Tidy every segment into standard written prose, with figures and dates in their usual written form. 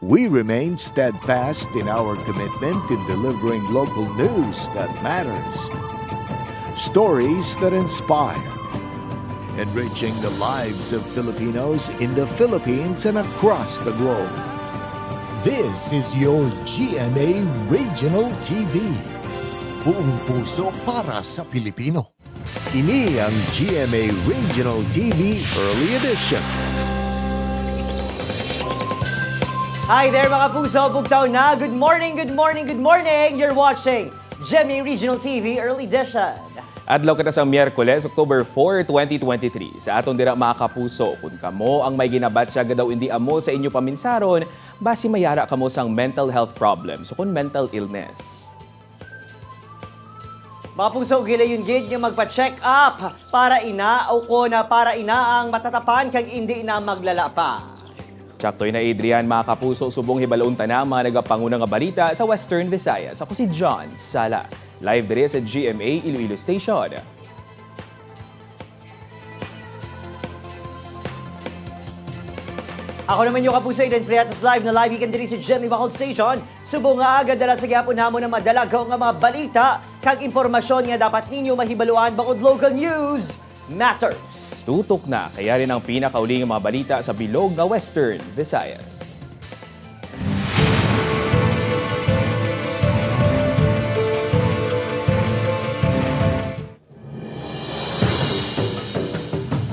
We remain steadfast in our commitment in delivering local news that matters. Stories that inspire. Enriching the lives of Filipinos in the Philippines and across the globe. This is your GMA Regional TV. Buong puso para sa Pilipino. Ini ang GMA Regional TV Early Edition. Hi there mga puso, bugtaw na. Good morning, good morning, good morning. You're watching GMA Regional TV Early Edition. Adlaw kita sa Miyerkules, October 4, 2023. Sa aton dira mga kapuso, kung kamo ang may ginabatya daw hindi amo sa inyo paminsaron, basi mayara kamo sang mental health problems o kung mental illness. Mga puso, gila yun gid nga magpa-check up para ina o na para ina ang matatapan kag hindi na maglala pa. Tsaktoy na Adrian, mga kapuso, subong hibalaon na mga nagapangunang nga balita sa Western Visayas. Ako si John Sala. Live dire sa GMA Iloilo Station. Ako naman yung kapuso, Eden Priatos live na live ikan diri sa GMA Bacol Station. Subong nga agad dala sa gyapon namo na madalagaw nga mga balita kag impormasyon nga dapat ninyo mahibaluan bangod local news matters. Tutok na, kaya rin ang pinakauling mga balita sa bilog na Western Visayas.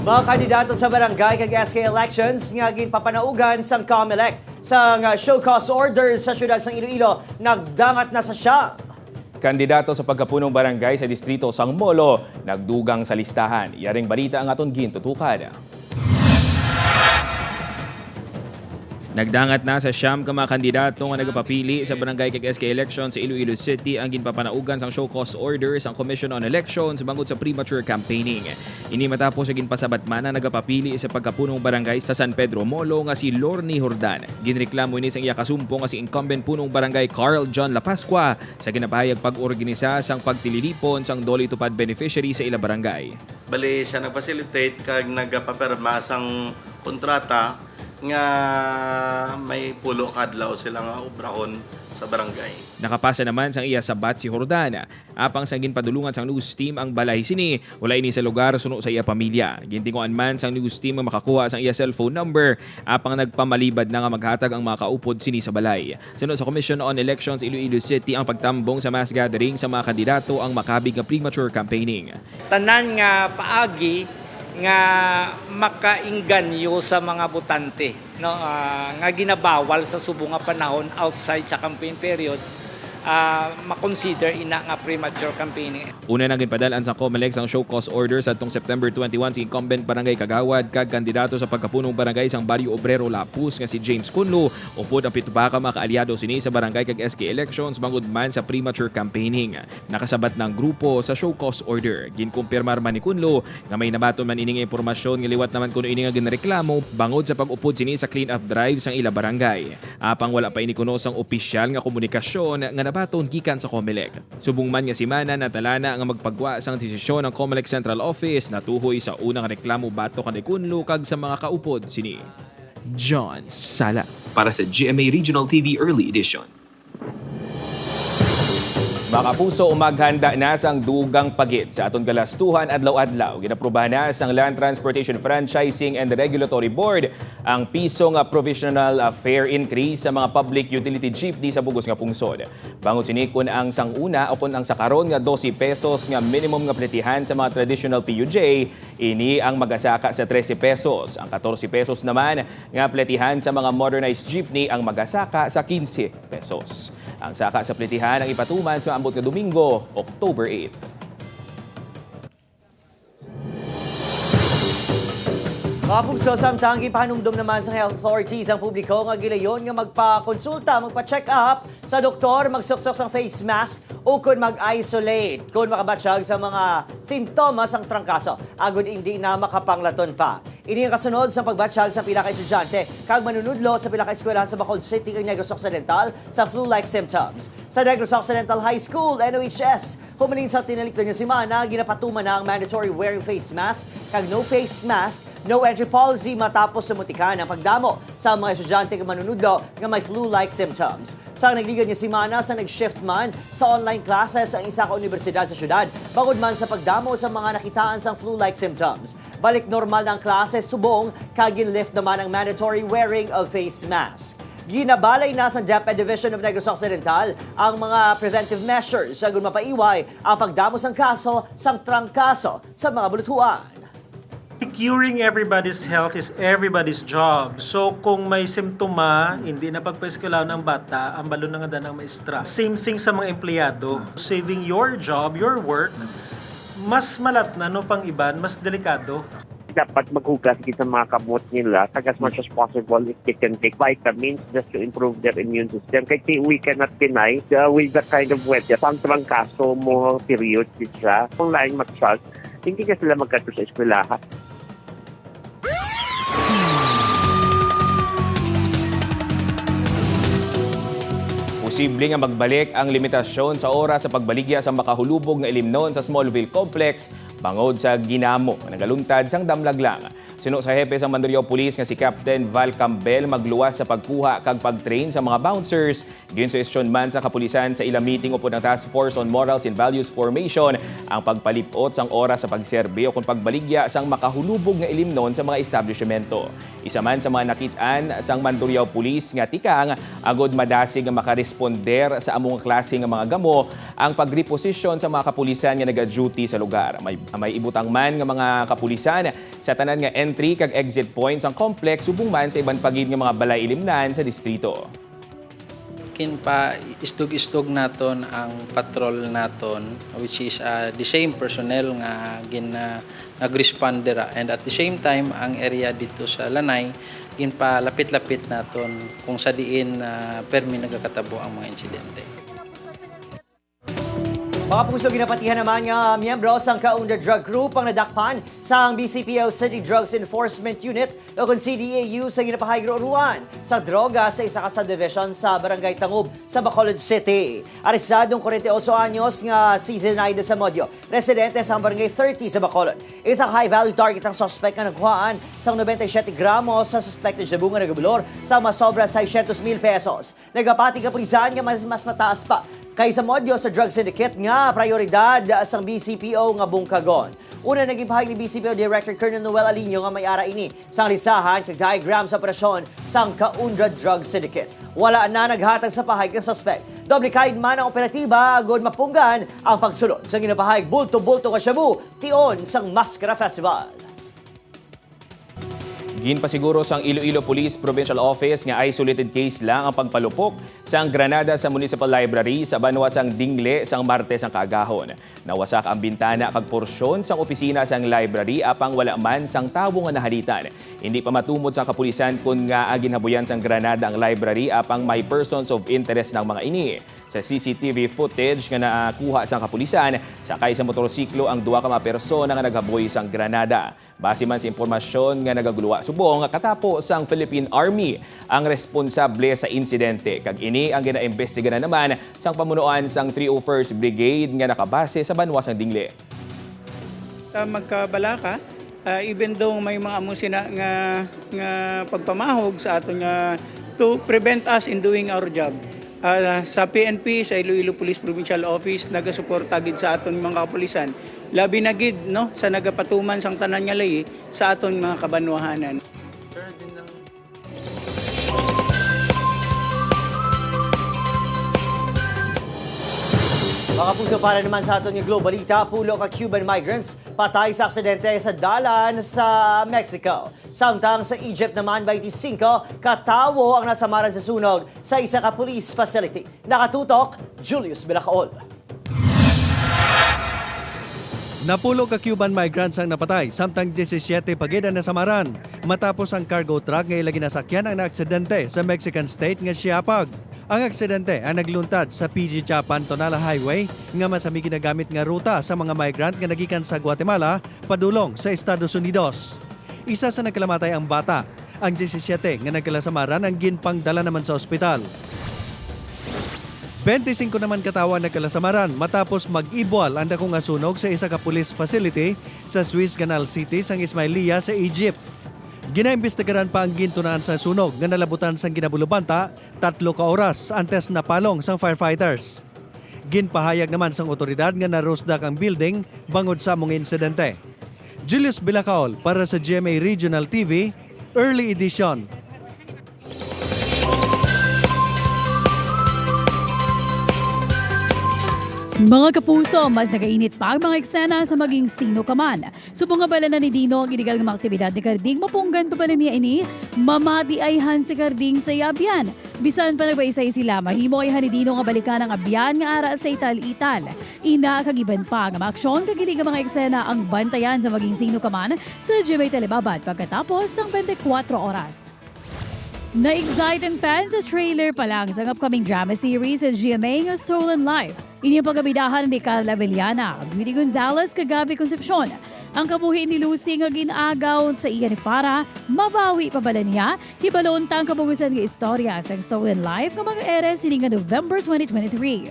Mga kandidato sa barangay kag SK elections nga ginpapanaugan sang COMELEC sang show cause orders sa syudad sang Iloilo nagdangat na sa Siam. Kandidato sa pagkapunong barangay sa distrito sang Molo, nagdugang sa listahan. Yaring balita ang aton gintutukan. Nagdangat na sa Siam ka mga kandidato nga nagapapili sa barangay kag SK election sa Iloilo City ang ginpapanaugan sang show cause orders ang Commission on Elections bangod sa premature campaigning. Ini matapos sa ginpasabatman na nagapapili sa pagkapunong barangay sa San Pedro Molo nga si Lorny Jordan. Ginreklamo ini sang iya kasumpo nga si incumbent punong barangay Carl John La Pascua sa ginapahayag pag-organisa sang pagtililipon sang Doli Tupad beneficiary sa ila barangay. Bali siya nag-facilitate kag nagpapirma sang kontrata nga may pulo kadlaw sila nga obrahon sa barangay. Nakapasa naman sang iya sabat si Jordan. Apang sang ginpadulungan sang news team ang balay sini, wala ini sa lugar suno sa iya pamilya. Gintinguan man sang news team ang makakuha sang iya cellphone number, apang nagpamalibad na nga maghatag ang mga kaupod sini sa balay. Sunod sa Commission on Elections Iloilo City ang pagtambong sa mass gathering sa mga kandidato ang makabig nga premature campaigning. Tanan nga paagi nga makainganyo sa mga botante, no, nga ginabawal sa subong nga panahon outside sa campaign period, makonsider ina nga premature campaigning. Una nang ginpadalan sa COMELEC ang show cause orders atong September 21 si incumbent barangay Kagawad kag kandidato sa pagkapunong barangay sang Barrio Obrero Lapus nga si James Kunlo upod ang pito pa ka mga kaalyado sini sa barangay kag SK elections bangod man sa premature campaigning. Nakasabat ng grupo sa show cause order. Ginkumpirmar man ni Kunlo nga may nabaton man ining impormasyon nga liwat naman kuno ini nga ginreklamo bangod sa pag-upod sini sa clean up drive sang ila barangay. Apang wala pa ini kuno sang opisyal nga komunikasyon nga nabaton gikan sa COMELEC. Subong man nga si Mana natalana nga magpagwa sang desisyon ng COMELEC Central Office natuhoy sa unang reklamo batok ni Kunlo kag sa mga kaupod sini. John Sala para sa GMA Regional TV Early Edition. Mga kapuso, umaghanda na sang dugang pagit sa aton kalastuhan adlaw-adlaw. Ginaprubahan na sang Land Transportation Franchising and Regulatory Board ang piso nga provisional fare increase sa mga public utility jeepney sa bugos nga pungsod. Bangod sini kun ang sang una o kun ang sakaron nga 12 pesos nga minimum nga pletihan sa mga traditional PUJ, ini ang magasaka sa 13 pesos. Ang 14 pesos naman nga pletihan sa mga modernized jeepney ang magasaka sa 15 pesos. Ang saka sa pletihan ang ipatuman sa ambot nga Domingo, October 8. Mga pugso, samtang gipahanumdum naman sa health authorities ang publiko nga gilayon nga magpa-konsulta, magpa-check up sa doktor, magsuksok sang face mask o kung mag-isolate kung makabatsyag sa mga sintomas ang trangkaso. Agud hindi na makapanglaton pa. Ini ang kasunod sa pagbatsyag sa pila ka estudyante kag manunudlo sa pila ka eskwelahan sa Bacolod City kag Negros Occidental sa flu-like symptoms. Sa Negros Occidental High School, NOHS, humalin sa tinalikdan niya si Mana, ginapatuman na ang mandatory wearing face mask kag no face mask, no entry entry policy matapos sumutikan ang pagdamo sa mga estudyante nga manunudlo nga may flu-like symptoms. Sa nagligan niya si Mana sa nag-shift man sa online classes ang isa ka universidad sa syudad, bangod man sa pagdamo sa mga nakitaan sang flu-like symptoms. Balik normal ng klase, subong, kagin-lift naman ang mandatory wearing of face mask. Ginabalay na sa DepEd Division of Negros Occidental ang mga preventive measures sa mapaiway ang pagdamos ng kaso sang trangkaso sa mga buluthuan. Securing everybody's health is everybody's job. So kung may simptoma, hindi na pagpaeskulaw ng bata, ang balo na nga ng maestra. Same thing sa mga empleyado. Saving your job, your work, mas malat na no pang iban, mas delikado. Dapat maghugas sa mga kamot nila as much as possible if they can take vitamins just to improve their immune system. Kasi we cannot deny with that kind of weather, pang trangkaso mo period siya. Kung laing mag-salt, hindi ka sila magkato sa eskwelahan. Posible nga magbalik ang limitasyon sa oras sa pagbaligya sa makahulubog nga ilimnon sa Smallville Complex bangod sa ginamo nga nagaluntad sang damlaglang. Sino sa hepe sa Mandurriao Police nga si Captain Val Campbell magluwas sa pagkuha kag pag-train sa mga bouncers. Ginsuestyon man sa kapulisan sa ilang meeting upod ng Task Force on Morals and Values Formation ang pagpalipot sang oras sa pagserbe o kung pagbaligya sang makahulubog nga ilimnon sa mga establishmento. Isa man sa mga nakitaan sang Mandurriao Police nga tikang agod madasig nga makaresponder sa among klase nga mga gamo ang pagreposition sa mga kapulisan nga naga-duty sa lugar. May ibutang man nga mga kapulisan sa tanan nga entry kag exit points ang complex subong man sa ibang pagid nga mga balay ilimnan sa distrito. Pa istog-istog naton ang patrol naton which is the same personnel nga nagresponder and at the same time ang area dito sa Lanay pa lapit-lapit naton kung sa diin permi nagakatabo ang mga insidente. Mga puso, ginapatihan naman nga miyembro sang Kaunda Drug Group ang nadakpan sa BCPO City Drugs Enforcement Unit o kung CDAU sa ginapahaygroruan sa droga sa isa ka subdivision sa Barangay Tangub sa Bacolod City. Arisadong 48 anyos nga si Zenaida Samodio, residente sa Barangay 30 sa Bacolod. Isang high-value target ang suspect na nagkuhaan sa 97 gramos sa suspect na Jabu nga nagabulor sa masobra 600,000 pesos. Nagapati kapulisan nga mas mataas pa kay Samodio sa drug syndicate nga prioridad sang BCPO nga bungkagon. Una naging pahayag ni BCPO Director Colonel Noel Alinio nga may-ara ini sang lisahan kag diagram sa operasyon sang Kaunda Drug Syndicate. Wala na naghatag sa pahayag ng suspect. Doble kaid man ang operatiba agod mapunggan ang pagsulod sa ginapahayag bulto-bulto nga shabu tion sang Mascara Festival. Ginpasiguro sang Iloilo Police Provincial Office nga isolated case lang ang pagpalupok sang granada sa Municipal Library sa banwa sang Dingle sang Martes ang kaagahon. Nawasak ang bintana kag porsyon sang opisina sang library apang wala man sang tawo nga nahalitan. Hindi pa matumod sa kapulisan kun nga ginhabuyan sang granada ang library apang may persons of interest ng mga ini. Sa CCTV footage nga nakuha sa kapulisan, sakay sa motorsiklo ang duwa ka mga persona nga naghaboy sang granada. Base man sa impormasyon nga nagaguluwa subong katapos sang Philippine Army ang responsable sa insidente. Kag ini ang ginaimbestiga na naman sang pamunuan sang 301st Brigade nga nakabase sa banwa sang Dingle. Magkabalaka, even though may mga amusina nga pagpamahog sa aton nga to prevent us in doing our job. Sa PNP, sa Iloilo Police Provincial Office, nagasuporta gid sa aton mga kapulisan. Labi na gid no sa nagapatuman sang tanan nga layi sa aton mga kabanwahanan. Mga puso, para naman sa aton yung globalita, pulo ka Cuban migrants patay sa aksidente sa dalan sa Mexico. Samtang sa Egypt naman, 25 katawo ang nasamaran sa sunog sa isa ka police facility. Nakatutok, Julius Belacaol. Napulo ka Cuban migrants ang napatay, samtang 17 pagid ang nasamaran matapos ang cargo truck nga ilagi nasakyan ang naaksidente sa Mexican state nga Chiapag. Ang aksidente ang nagluntad sa PG Japan-Tonala Highway nga masami ginagamit nga ruta sa mga migrant nga nagikan sa Guatemala padulong sa Estados Unidos. Isa sa nagkalamatay ang bata. Ang 17 nga nagkalasamaran ang ginpangdala naman sa ospital. 25 naman katawa nagkalasamaran matapos mag-ibwal ang dakong asunog sa isa ka police facility sa Suez Canal City sang Ismailia sa Egypt. Ginaimbestigaran pa ang gintunaan sa sunog nga nalabutan sang ginabulubanta 3 ka oras antes na palong sang firefighters. Ginpahayag naman sang otoridad nga narusdak ang building bangod sa among insidente. Julius Bilacaol para sa GMA Regional TV, Early Edition. Mga kapuso, mas nagainit pa ang mga eksena sa maging sino ka man. Subong nga bala na ni Dino ang iligal nga mga aktibidad ni Carding, mapunggan pa bala niya ini, mamati ayhan si Carding sa Abyan. Bisan pa nagbaisay sila, mahimo ayhan ni Dino nga balikan ang Abyan nga ara sa ital-ital. Ina kagiban pa nga maaksyon kagilig nga mga eksena ang bantayan sa maging sino ka man sa GMA Telebabad pagkatapos ng 24 oras. Na-excite ang fans sa trailer pa lang sa upcoming drama series sa GMA nga Stolen Life. Ini ang pagabidahan ni Carla Villana, Beauty Gonzalez, kagabi Concepcion. Ang kabuhi ni Lucy nga ginagaw sa iya ni Farah, mabawi pa bala niya, hibalon tang kabugusan nga istorya sa Stolen Life nga mag-ere sini nga November 2023.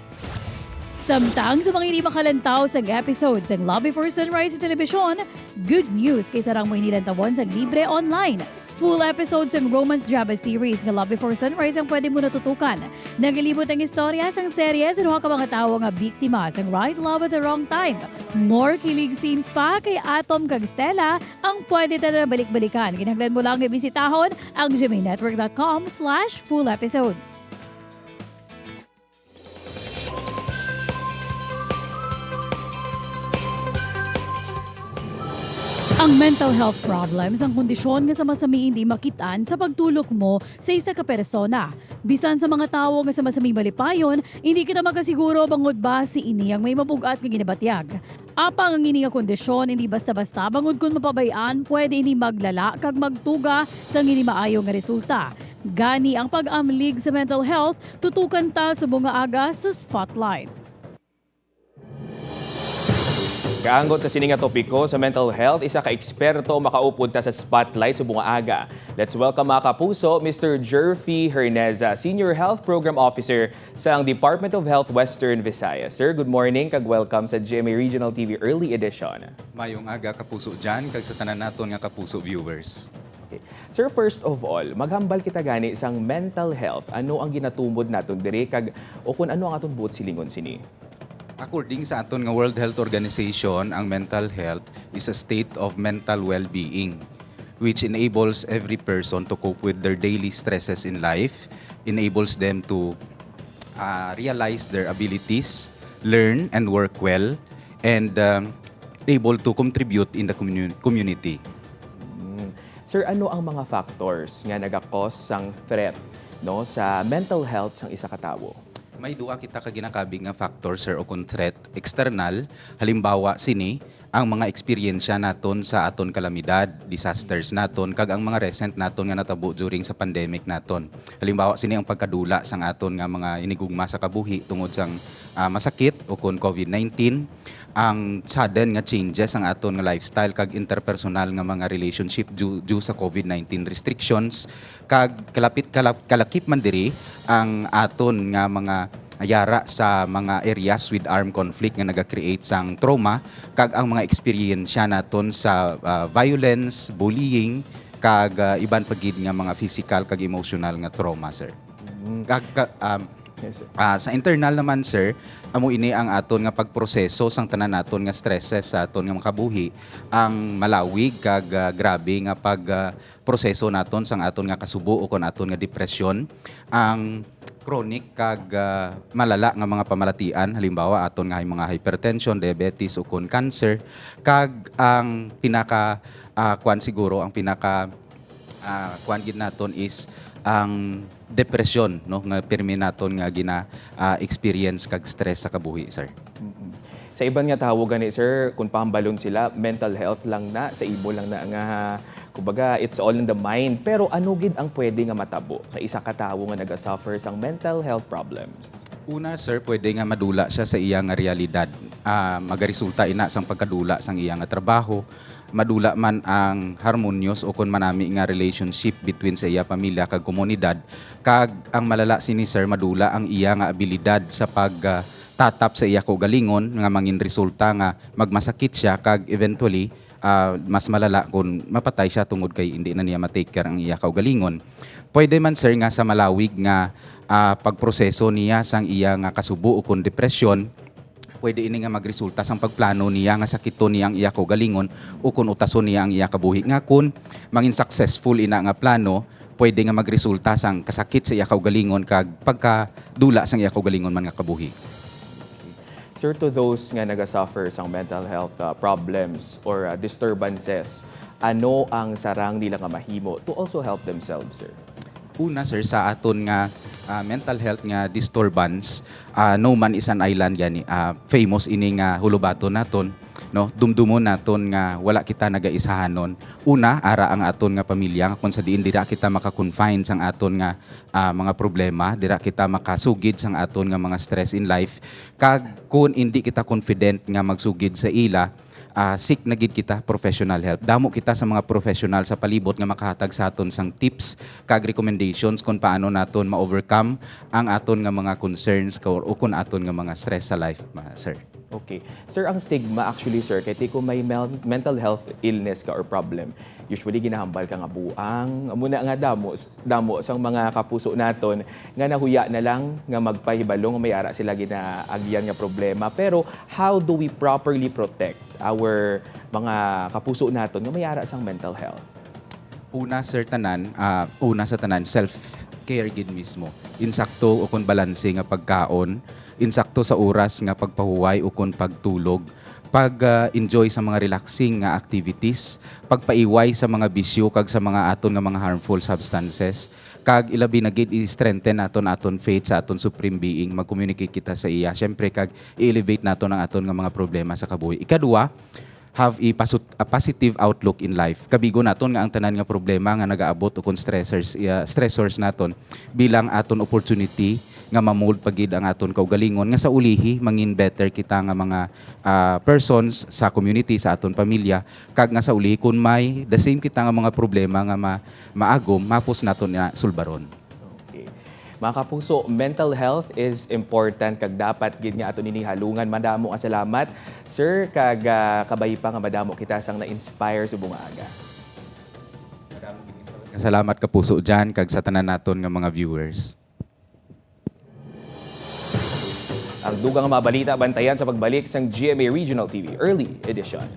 Samtang sa mga hindi makalantaw sa episodes ng Love Before Sunrise sa telebisyon, good news kay sarang mo inilantawan sa libre online. Full episodes ng romance drama series nga Love Before Sunrise ang pwede mo natutukan. Nagalibot ang istorya sang serye sa duha ka mga tawo nga biktima sang right love at the wrong time. More kilig scenes pa kay Atom kag Stella ang pwede na balik-balikan. Kinahanglan mo lang ibisitahon ang gmainetwork.com/full episodes. Ang mental health problems ang kondisyon nga sa masami hindi makitaan sa pagtulok mo sa isa ka persona. Bisan sa mga tawo nga sa masaming malipayon, hindi kita makasiguro bangod ba si ini ang may mabugat nga ginabatyag. Apang ang ini nga kondisyon hindi basta-basta bangod kun mapabayaan, pwede ini maglala kag magtuga sa hindi maayo nga resulta. Gani ang pag-amlig sa mental health, tutukan ta sa bunga aga sa Spotlight. Kaanggot sa sininga topiko sa mental health, isa ka eksperto makaupod ta sa spotlight sa bunga aga. Let's welcome mga kapuso, Mr. Jerfy Herneza, Senior Health Program Officer sa Department of Health Western Visayas. Sir, good morning kag welcome sa GMA Regional TV Early Edition. Mayong aga kapuso dyan, kag sa tanan naton nga kapuso viewers. Okay. Sir, first of all, maghambal kita gani sang mental health. Ano ang ginatumod naton diri kag o kung ano ang aton buot silingon sini? According sa aton nga World Health Organization, ang mental health is a state of mental well-being which enables every person to cope with their daily stresses in life, enables them to realize their abilities, learn and work well, and able to contribute in the community. Sir, ano ang mga factors nga nagakos sang threat no sa mental health sang isa ka tawo? May duwa kita ka ginakabig nga factor, sir, o kung threat external. Halimbawa, sini, ang mga eksperyensya naton sa aton kalamidad, disasters naton, kag ang mga recent naton nga natabo during sa pandemic naton. Halimbawa, sini ang pagkadula sang aton nga mga inigugma sa kabuhi tungod sang masakit o kung COVID-19, ang sudden nga changes ang aton nga lifestyle kag interpersonal nga mga relationship due sa COVID-19 restrictions, kag kalakip man diri ang aton nga mga yara sa mga areas with armed conflict nga naga-create sang trauma, kag ang mga experiensya naton sa violence, bullying, kag iban pagid nga mga physical kag emotional nga trauma, sir. Sa internal naman, sir, amo ini ang aton nga pagproseso sang tanan naton nga stresses sa aton nga makabuhi, ang malawig kag grabe nga pagproseso naton sang aton nga kasubo o kon aton nga depresyon, ang chronic kag malala nga mga pamalatian, halimbawa aton nga mga hypertension, diabetes o kon cancer, kag ang pinaka kuan siguro ang pinaka kuan gid naton is ang depression, no, nga pirmi naton nga experience kag stress sa kabuhi, sir. Sa iban nga tawo gani, sir, kung pahambalon sila, mental health lang na, sa ibo lang na nga, kumbaga, it's all in the mind. Pero ano gid ang pwede nga matabo sa isa ka tawo nga naga-suffer sang mental health problems? Una, sir, pwede nga madula siya sa iya nga realidad. Magaresulta ina sang pagkadula sang iya nga trabaho, madula man ang harmonious o kun manami nga relationship between sa iya pamilya kag komunidad, kag ang malala sini, sir, madula ang iya nga abilidad sa tatap sa iya ko galingon nga mangin resulta nga magmasakit siya kag eventually mas malala kung mapatay siya tungod kay hindi na niya ma-take care ang iya kaugalingon. Pwede man sir nga sa malawig nga pagproseso niya sang iya nga kasubo o kung depresyon, pwede ini nga magresulta sang pagplano niya nga sakito niya ang iya kaugalingon o kung utason niya ang iya kabuhi. Nga kung mangin successful ina nga plano, pwede nga magresulta sang kasakit sa iya kaugalingon kag pagkadula sang iya kaugalingon man nga kabuhi. Sir, to those nga nagasuffer sa mental health problems or disturbances, ano ang sarang nila nga mahimo to also help themselves, sir? Una sir, sa aton nga mental health nga disturbance, no man is an island gani, famous ini nga hulubaton naton, no, dumdumon naton nga wala kita nagaisahanon. Una, ara ang aton nga pamilya, kung sa diin dira kita maka-confine sang aton nga mga problema, dira kita makasugid sang aton nga mga stress in life. Kag kung hindi kita confident nga magsugid sa ila, seek na gid kita professional help. Damo kita sa mga professional sa palibot nga makahatag sa aton sang tips kag recommendations kung paano naton ma-overcome ang aton nga mga concerns o kung aton nga mga stress sa life, sir. Okay. Sir, ang stigma actually, sir, kaya kung may mental health illness ka or problem, usually ginahambal ka nga buang, muna nga damo sang mga kapuso naton nga nahuya na lang nga magpahibalong may ara sila ginaagyan nga problema. Pero how do we properly protect our mga kapuso naton nga may ara sang mental health? Una sa tanan, self-care gid mismo. Insakto o kung balanse nga pagkaon, insakto sa oras nga pagpahuway o kung pagtulog, pag-enjoy sa mga relaxing nga activities, pagpaiway sa mga bisyo kag sa mga aton nga mga harmful substances, kag ilabi na gid i-strengthen aton faith sa aton supreme being, mag-communicate kita sa iya. Syempre kag i-elevate naton ang aton nga mga problema sa kabuhi. Ikaduha, have a positive outlook in life. Kabigo naton nga ang tanan nga problema nga nagaabot o kung stressors naton bilang aton opportunity nga mamold pagid ang aton kaugalingon nga sa ulihi mangin better kita nga mga persons sa community, sa aton pamilya, kag nga sa ulihi kun may the same kita nga mga problema nga maagom mapos naton na sulbaron. Mga kapuso, mental health is important kag dapat gid nga aton ini halungan. Madamo nga salamat sir kag kabay pa nga madamo kita sang na-inspire sa bunga aga. Salamat kapuso dyan kag sa tanan naton nga mga viewers. Ang dugang mga balita bantayan sa pagbalik sang GMA Regional TV Early Edition.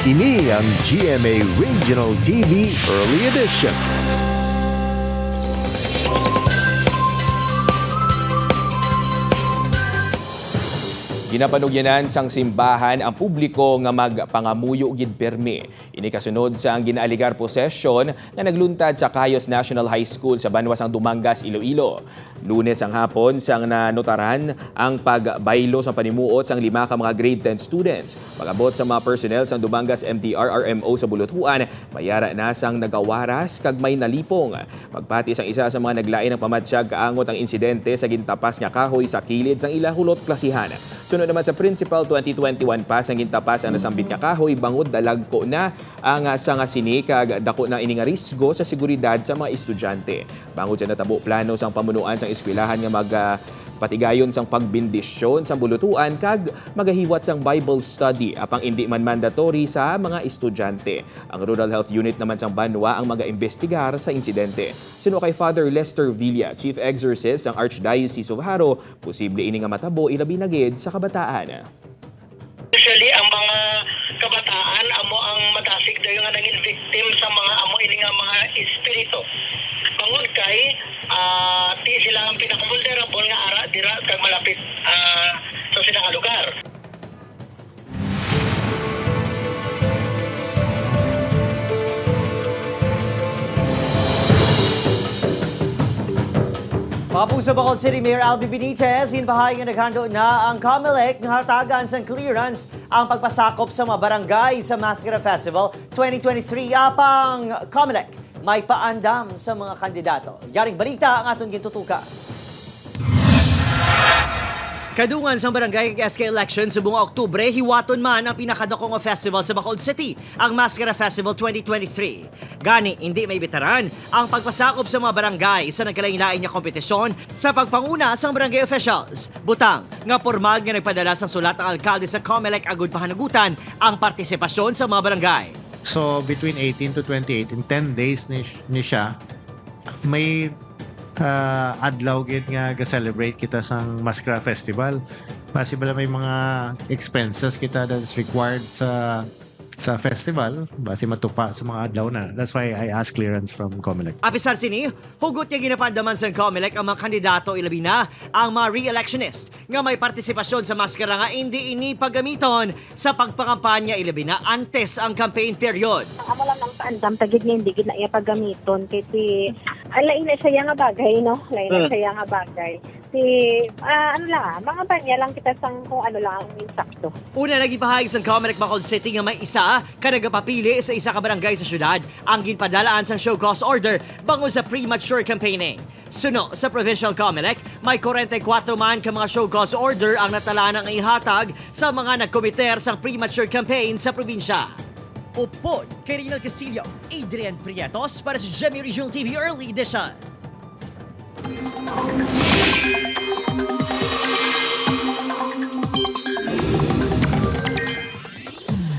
Ini ang GMA Regional TV Early Edition. Ginapanugyanan sang simbahan ang publiko nga magpangamuyo gid permi. Ini kasunod sa ang ginaaligar posesyon nga nagluntad sa Cayos National High School sa Banwa sang Dumangas, Iloilo. Lunes ang hapon sang nanotaran ang pagbaylo sa panimuot sang 5 ka mga grade 10 students. Pag-abot sa mga personnel sang Dumangas MTR RMO sa Buluthuan, mayara na sang nagawaras kag may nalipong. Pagpati sang isa sa mga naglain ng pamatsyag kaangot ang insidente sa gintapas nga kahoy sa kilid sang ila hulot klasihan. Sunod naman sa Principal, 2021 pa sang gintapas ang nasambit nga kahoy bangod dalagko na ang sanga sini kag dako na ini nga risgo sa seguridad sa mga estudyante. Bangod sa natabo plano sang pamunuan sang eskwelahan nga patigayon sang pagbindisyon sa bulutuan kag magahiwat sang Bible study apang hindi man mandatory sa mga estudyante. Ang Rural Health Unit naman sang Banwa ang mag-imbestigar sa insidente. Sino kay Father Lester Villa, Chief Exorcist ng Archdiocese of Haro, posible ini nga matabo ilabi na gid sa kabataan. Usually ang mga kabataan amo ang matasig dayon nga naging victim sa mga amo ini nga mga espiritu. Bangod kay di sila ang pinaka-vulnerable nga ara dira kag malapit sa silang lugar. Mga puso, Bacolod City Mayor Alvin Benitez, inbahay nga naghando na ang COMELEC ng hatagan sang clearance ang pagpasakop sa mga barangay sa Mascara Festival 2023. Apang COMELEC may paandam sa mga kandidato. Yaring balita ang aton gintutuka. Kadungan sa barangay SK election sa buong Oktubre, hiwaton man ang pinakadakong festival sa Bacolod City, ang Mascara Festival 2023. Gani, hindi may bitaran ang pagpasakop sa mga barangay sa nagkalain-lain niya kompetisyon sa pagpanguna sa barangay officials. Butang, nga formal nga nagpadala sa sulat ang alkalde sa COMELEC agud pahanagutan ang partisipasyon sa mga barangay. So between 18 to 28, in 10 days ni siya, may adlaw gid nga ga-celebrate kita sang Mascara Festival. Possible may mga expenses kita that's required sa festival base matupa sa mga adlaw na. That's why I asked clearance from COMELEC. Apisar sini, hugot niya ginapandaman sa COMELEC ang mga kandidato ilabi na ang mga re-electionist nga may partisipasyon sa maskara nga hindi ini paggamiton sa pagpangampanya ilabi na antes ang campaign period. Amo lang ng paandam tagid niya hindi gid na iya paggamiton kay lain na siya nga bagay no, lain na siya nga bagay. Mga banya lang kita sang kung ano lang ang insakto. Una nagipahayag sa COMELEC Bacolod City nga may isa ka nagapapili sa isa ka barangay sa syudad ang ginpadalaan sang show cause order bangon sa premature campaigning. Suno sa Provincial COMELEC, may 44 man ka mga show cause order ang natalaan ang ihatag sa mga nagkomiter sang premature campaign sa probinsya. Upod, kay Rinal Castillo, Adrian Prietos para sa GMA Regional TV Early Edition.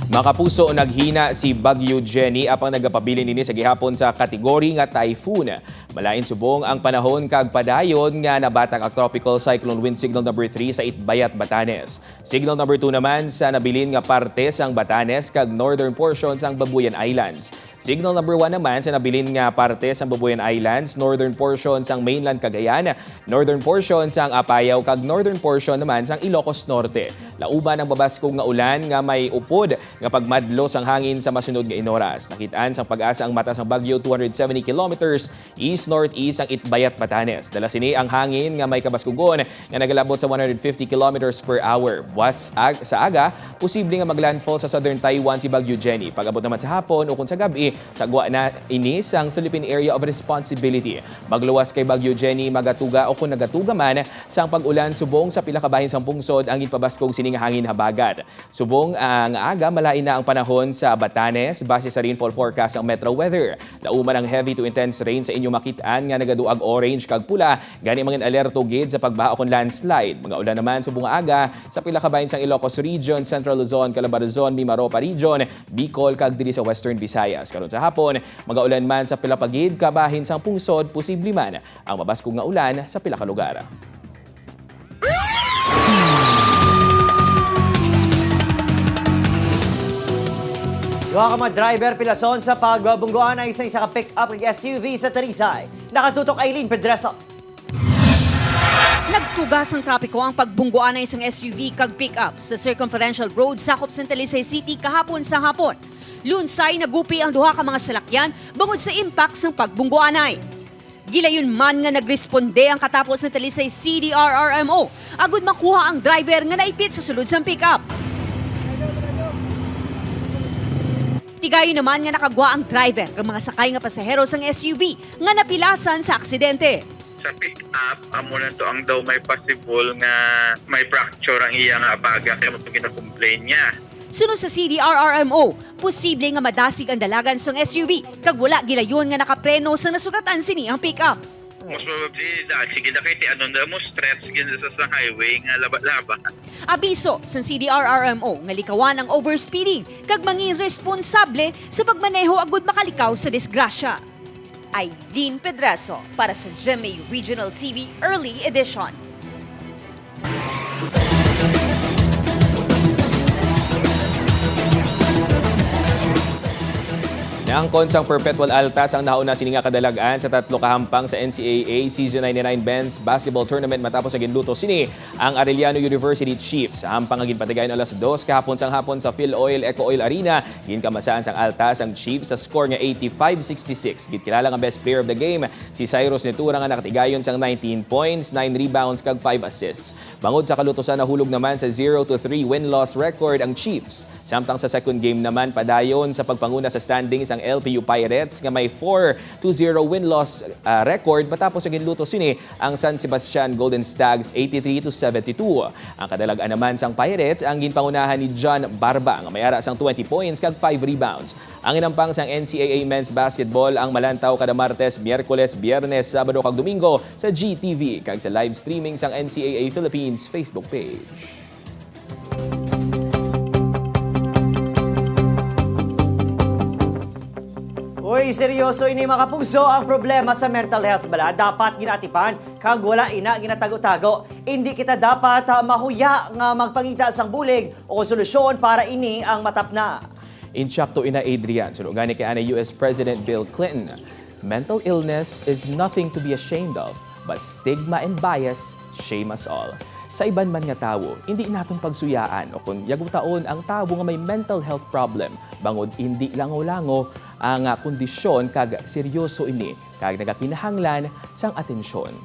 Mga kapuso, naghina si Bagyo Jenny apang nagapabilin nini sa gihapon sa kategori nga typhoon. Malain subong ang panahon kag padayon nga nabatak ang tropical cyclone wind signal number 3 sa Itbayat, Batanes. Signal number 2 naman sa nabilin nga parte sang Batanes kag northern portion sang Babuyan Islands. Signal number 1 naman sa nabilin nga parte sang Babuyan Islands, northern portion sang mainland Cagayan, northern portion sang Apayao kag northern portion naman sang Ilocos Norte. Lauban ang babaskog nga ulan nga may upod nga pagmadlo sang hangin sa masunod nga inoras. Nakitaan sang pag-asa ang mata sang bagyo 270 kilometers east-northeast ang Itbayat, Batanes. Dala sini ang hangin nga may kabaskugon nga nagalabot sa 150 kilometers per hour. Buwas sa aga, posible nga maglandfall sa southern Taiwan si Bagyo Jenny. Pag-abot naman sa hapon o kung sa gabi, sagwa na ini sang Philippine Area of Responsibility. Magluwas kay Bagyo Jenny magatuga o kung nagatuga man sang pag-ulan subong sa pila ka bahin sang pungsod ang ginpabaskog sini nga hangin habagat. Subong ang aga malain na ang panahon sa Batanes base sa rainfall forecast ng Metro Weather. Dauman ang heavy to intense rain sa inyo makitaan nga nagaduag orange kag pula gani mga alerto gid sa pagbaha kon landslide. Mga ulan naman subong aga sa pila ka bahin sang Ilocos Region, Central Luzon, Calabarzon, Mimaropa Region, Bicol kag diri sa Western Visayas. Karon sa hapon, mga ulan man sa pila pagid kabahin sang pungsod, posible man ang mabaskog nga ulan sa pila ka lugar. Duha ka mga driver pilason sa pagbubungguan ay isa ka pick-up ng SUV sa Talisay. Nakatutok Aileen Pedreso. Nagtugas ang trapiko ang pagbungguan ng isang SUV kag pick-up sa Circumferential Road sakop sa Talisay City kahapon sa hapon. Lunsay nagupi ang duha ka mga salakyan bangod sa impact ng pagbungguanay. Gilayon man nga nagresponde ang katapos ng Talisay CDRRMO agud makuha ang driver nga naipit sa sulod sang pick-up. Tigayon naman nga nakagwa ang driver kag mga sakay nga pasahero sang SUV nga napilasan sa aksidente. Sa pick-up, amo na to ang daw may possible nga may fracture ang iya nga abaga kaya mo gina-complain niya. Sunod sa CDRRMO, posible nga madasig ang dalagan sang SUV kag wala gilayon nga nakapreno sa nasugatan sini ang pick-up. Most probably, sige na kayo, ano na mo, stretch sa highway nga laba-laba. Abiso sa CDRRMO nga likawan ang overspeeding kag mangin responsable sa pagmaneho agud makalikaw sa disgrasya. Aileen Pedreso para sa GMA Regional TV Early Edition. Naangkon sang perpetual altas ang nauna sini nga kadalagan sa tatlo kahampang sa NCAA Season 99 Men's Basketball Tournament matapos sa ginluto sini ang Arellano University Chiefs. Hampang agin patigayon alas 2 kahapon sang hapon sa Philoil Eco Oil Arena. Ginkamasaan sang altas ang Chiefs sa score nga 85-66. Gitkilala nga best player of the game si Cyrus Netura nga nakatigayon sang 19 points, 9 rebounds kag 5 assists. Bangod sa kalutosan nahulog naman sa 0-3 win-loss record ang Chiefs. Samtang sa second game naman padayon sa pagpanguna sa standings ang LPU Pirates nga may 4-0 win-loss record matapos ang ginluto sini ang San Sebastian Golden Stags 83-72. Ang kadalagan naman sang Pirates ang ginpangunahan ni John Barba nga may ara sang 20 points kag 5 rebounds. Ang inampang sang NCAA Men's Basketball ang malantaw kada Martes, Miyerkules, Biyernes, Sabado kag Domingo sa GTV kag sa live streaming sang NCAA Philippines Facebook page. Uy, seryoso ini mga kapuso, ang problema sa mental health bala dapat ginatipan kag wala ina ginatago-tago. Hindi kita dapat mahuya nga magpangita sang bulig o solusyon para ini ang matapna. Inchak to ina Adrian, sunugani kay ana US President Bill Clinton. Mental illness is nothing to be ashamed of, but stigma and bias shame us all. Sa iban man nga tawo, hindi natong pagsuyaan o kung yagutaon ang tawo nga may mental health problem, bangod hindi lango-lango ang kondisyon kag seryoso ini kag nagakinahanglan sang atensyon.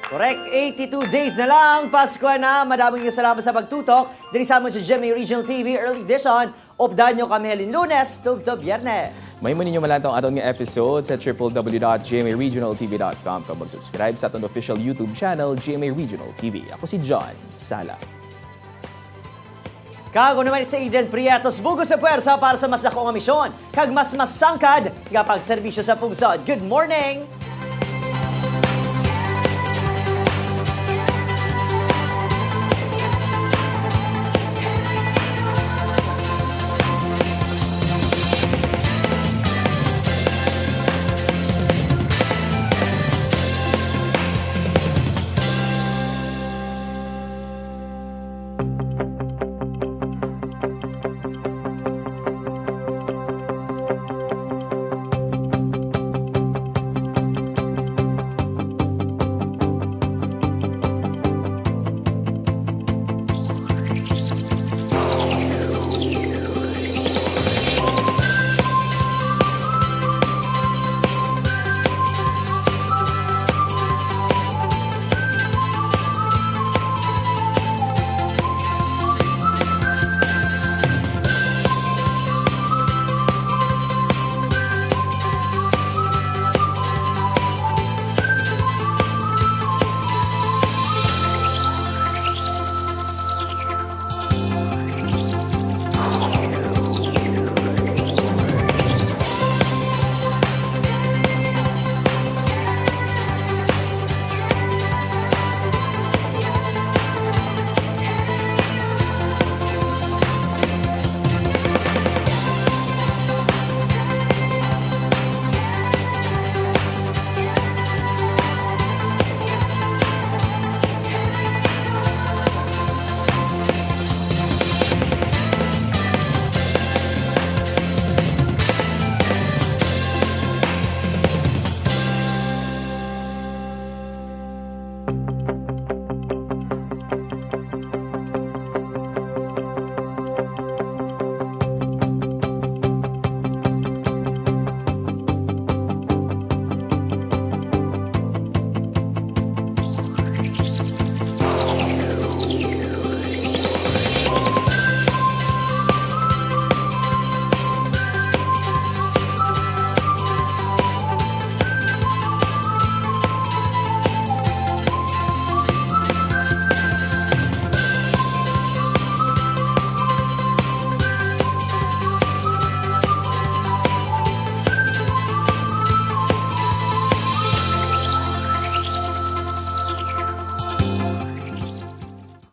Correct, 82 days na lang, Pasko na. Madaming salamat sa pagtutok. Diri sa amon sa GMA Regional TV Early Edition. Updahan nyo kami halin Lunes, to Biyernes. May ninyo malantong aton nga episode sa www.gmaregionaltv.com kung mag-subscribe sa aton official YouTube channel, GMA Regional TV. Ako si John Sala. Kago naman sa Adrian Prietos, bugos sa puwersa para sa mas dako nga misyon. Kag mas sangkad nga pagserbisyo sa pungsod. Good morning!